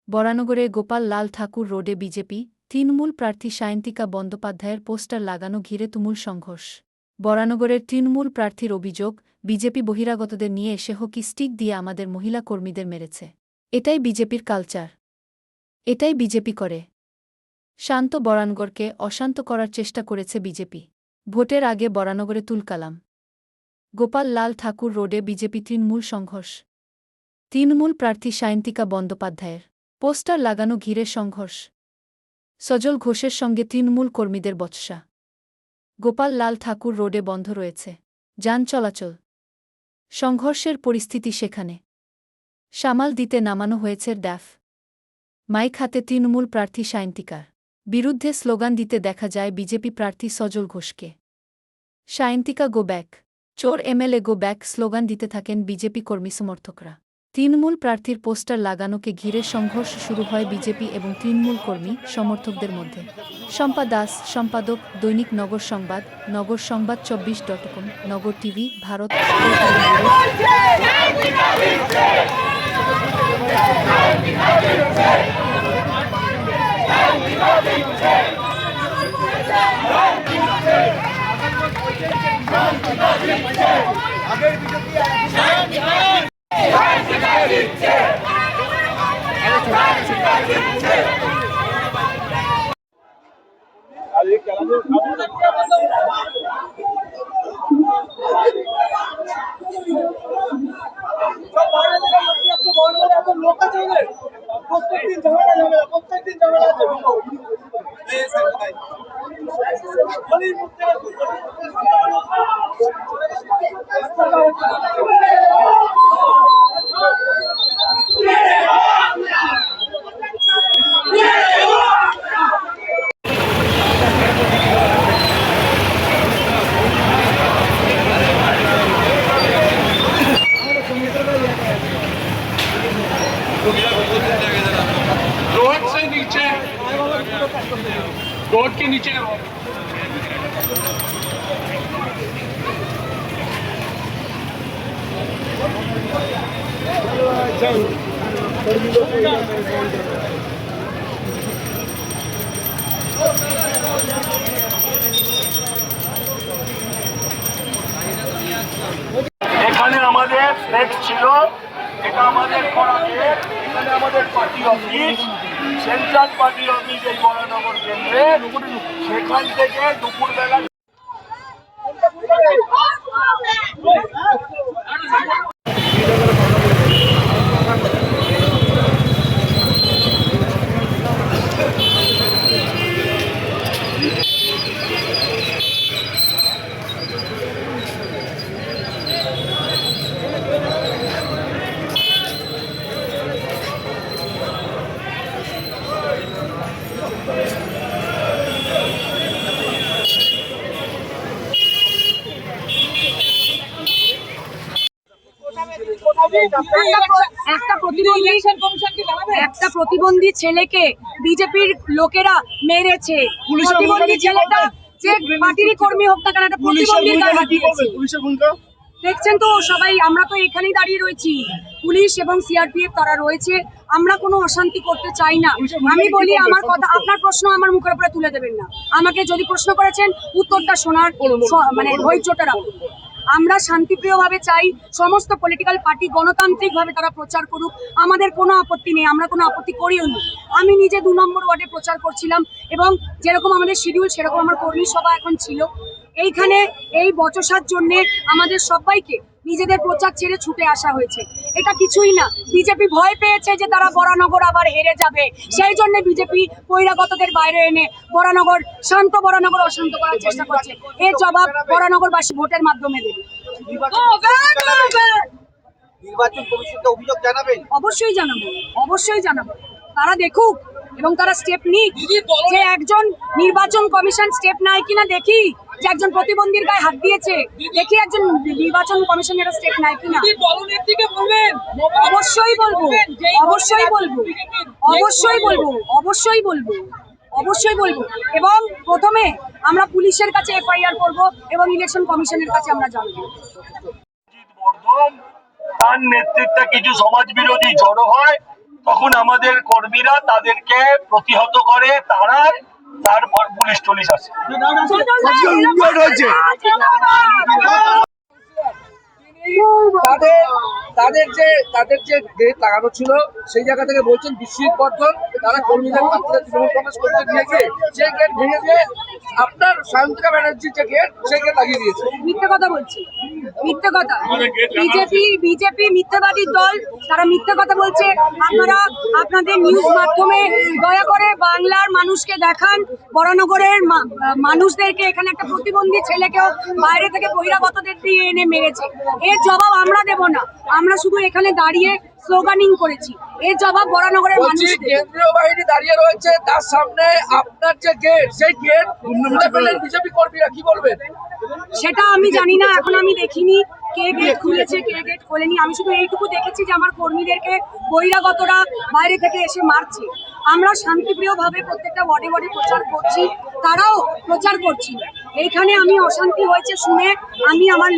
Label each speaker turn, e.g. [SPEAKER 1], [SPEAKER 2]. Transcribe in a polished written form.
[SPEAKER 1] বরানগরে গোপাল লাল ঠাকুর রোডে বিজেপি তৃণমূল প্রার্থী সায়ন্তিকা বন্দ্যোপাধ্যায়ের পোস্টার লাগানো ঘিরে তুমুল সংঘর্ষ। বরানগরের তৃণমূল প্রার্থীর অভিযোগ, বিজেপি বহিরাগতদের নিয়ে এসে হকি স্টিক দিয়ে আমাদের মহিলা কর্মীদের মেরেছে। এটাই বিজেপির কালচার, এটাই বিজেপি করে। শান্ত বরানগরকে অশান্ত করার চেষ্টা করেছে বিজেপি। ভোটের আগে বরানগরে তুলকালাম। গোপাল লাল ঠাকুর রোডে বিজেপি তৃণমূল সংঘর্ষ। তৃণমূল প্রার্থী সায়ন্তিকা বন্দ্যোপাধ্যায়ের পোস্টার লাগানো ঘিরে সংঘর্ষ। সজল ঘোষের সঙ্গে তৃণমূল কর্মীদের বচসা। গোপাল লাল ঠাকুর রোডে বন্ধ রয়েছে যান চলাচল। সংঘর্ষের পরিস্থিতি সেখানে সামাল দিতে নামানো হয়েছে ড্যাফ। মাইক হাতে তৃণমূল প্রার্থী সায়ন্তিকার বিরুদ্ধে স্লোগান দিতে দেখা যায় বিজেপি প্রার্থী সজল ঘোষকে। সায়ন্তিকা গো ব্যাক, চোর এমএলএ গো ব্যাক স্লোগান দিতে থাকেন বিজেপি কর্মী সমর্থকরা। তৃণমূল প্রার্থীর পোস্টার লাগানোকে ঘিরে সংঘর্ষ শুরু হয় বিজেপি এবং তৃণমূল কর্মী সমর্থকদের মধ্যে। শম্পা দাস, সম্পাদক, দৈনিক নগর সংবাদ, নগর সংবাদ 24.com, নগর টিভি, ভারত।
[SPEAKER 2] रोड से नीचे, रोड के नीचे এখানে আমাদের ফ্লেক্স ছিল, এটা আমাদের এখানে আমাদের party office, central party office এই বরানগর কেন্দ্রে। সেখান থেকে দুপুরবেলা
[SPEAKER 3] একটা প্রতিবন্ধী ছেলেকে বিজেপির লোকেরা মেরেছে। প্রতিবন্ধী ছেলেটা যে পার্টির কর্মী হোক না কেন, একটা প্রতিবন্ধীর গায়ে হাত দিয়েছে। দেখছেন তো সবাই, আমরা তো এখানেই দাঁড়িয়ে রয়েছি, পুলিশ এবং সিআরপিএফ তারা রয়েছে। আমরা কোনো অশান্তি করতে চাই না। আমি বলি আমার কথা, আপনার প্রশ্ন আমার মুখের উপরে তুলে দেবেন না। আমাকে যদি প্রশ্ন করেছেন উত্তরটা শোনার মানে ধৈর্যটা রাখুন। আমরা শান্তিপ্রিয়ভাবে চাই সমস্ত পলিটিক্যাল পার্টি গণতান্ত্রিকভাবে তারা প্রচার করুক, আমাদের কোনো আপত্তি নেই, আমরা কোনো আপত্তি করিও নি। আমি নিজে 2 নম্বর ওয়ার্ডে প্রচার করছিলাম এবং যেরকম আমাদের শিডিউল সেরকম আমার কর্মী সভা এখন ছিল। এইখানে এই বচসার জন্য আমাদের সবাইকে নিজেদের প্রচার ছেড়ে ছুটে আসা হয়েছে। এটা কিছুই না, বিজেপি ভয় পেয়েছে যে তারা বরানগর আবার হেরে যাবে, সেই জন্য বিজেপি বহিরাগতদের বাইরে এনে বরানগর বরানগর অশান্ত করার চেষ্টা করছে। এর জবাব বরানগরবাসী ভোটের মাধ্যমে দেবে।
[SPEAKER 4] নির্বাচন কমিশনকে অভিযোগ জানাবেন?
[SPEAKER 3] অবশ্যই জানাবো, অবশ্যই জানাবো। তারা দেখুক এবং তারা স্টেপ নিক। যে একজন নির্বাচন কমিশন স্টেপ নেয় কিনা দেখি, যে একজন প্রতিবন্ধীর গায়ে হাত দিয়েছে, দেখি একজন নির্বাচন কমিশনের স্টেপ নেয় কিনা। অবশ্যই বলবো, অবশ্যই বলবো, অবশ্যই বলবো, অবশ্যই বলবো, অবশ্যই বলবো। এবং প্রথমে আমরা পুলিশের কাছে এফআইআর করব এবং ইলেকশন কমিশনের কাছে আমরা জানাবো।
[SPEAKER 2] তার নেতৃত্বে কিছু সমাজ বিরোধী জড়ো হয় তখন আমাদের কর্মীরা তাদেরকে প্রতিহত করে, তাড়ায়, তারপর পুলিশ টুলিশ আসে।
[SPEAKER 5] তাদের যে গেট লাগানো ছিল সেই জায়গা থেকে বলছেন বিশ্বজিৎ বর্ধন তারা কর্মীদের প্রার্থীরা তৃণমূল কংগ্রেস করতে নিয়ে গিয়ে সেই গেট ভেঙে দিয়ে আপনার সায়ন্তিকা ব্যানার্জির যে গেট সেই গেট লাগিয়ে দিয়েছে।
[SPEAKER 3] মিথ্যে কথা বলছি, মিথ্যে কথা। বিজেপি মিথ্যাবাদীর দল, তারা মিথ্যে কথা বলছে। আপনারা আপনাদের নিউজ মাধ্যমে দয়া করে বাংলার মানুষকে দেখান বরানগরের মানুষদেরকে এখানে একটা প্রতিবন্ধী ছেলেকেও বাইরে থেকে বহিরাগতদের দিয়ে এনে মেরেছে। এর জবাব আমরা দেব না, আমরা শুধু এখানে দাঁড়িয়ে স্লোগানিং করেছি। এর জবাব বরানগরের মানুষ দেবে।
[SPEAKER 5] কেন্দ্রীয় বাহিনী দাঁড়িয়ে রয়েছে তার সামনে, আপনার যে গেট সেই গেট বিজেপি কর্মীরা কি বলবেন?
[SPEAKER 3] সেটা আমি জানি না, এখন আমি দেখিনি কে গেট খুলেছে কে গেট খোলেনি। আমি শুধু এইটুকু দেখেছি যে আমার কর্মীদেরকে বহিরাগতরা বাইরে থেকে এসে মারছে। আমরা শান্তিপ্রিয়ভাবে প্রত্যেকটা ওয়ার্ডে ওয়ার্ডে প্রচার করছি, তারাও প্রচার করছি। এইখানে আমি অশান্তি হয়েছে শুনে আমি আমার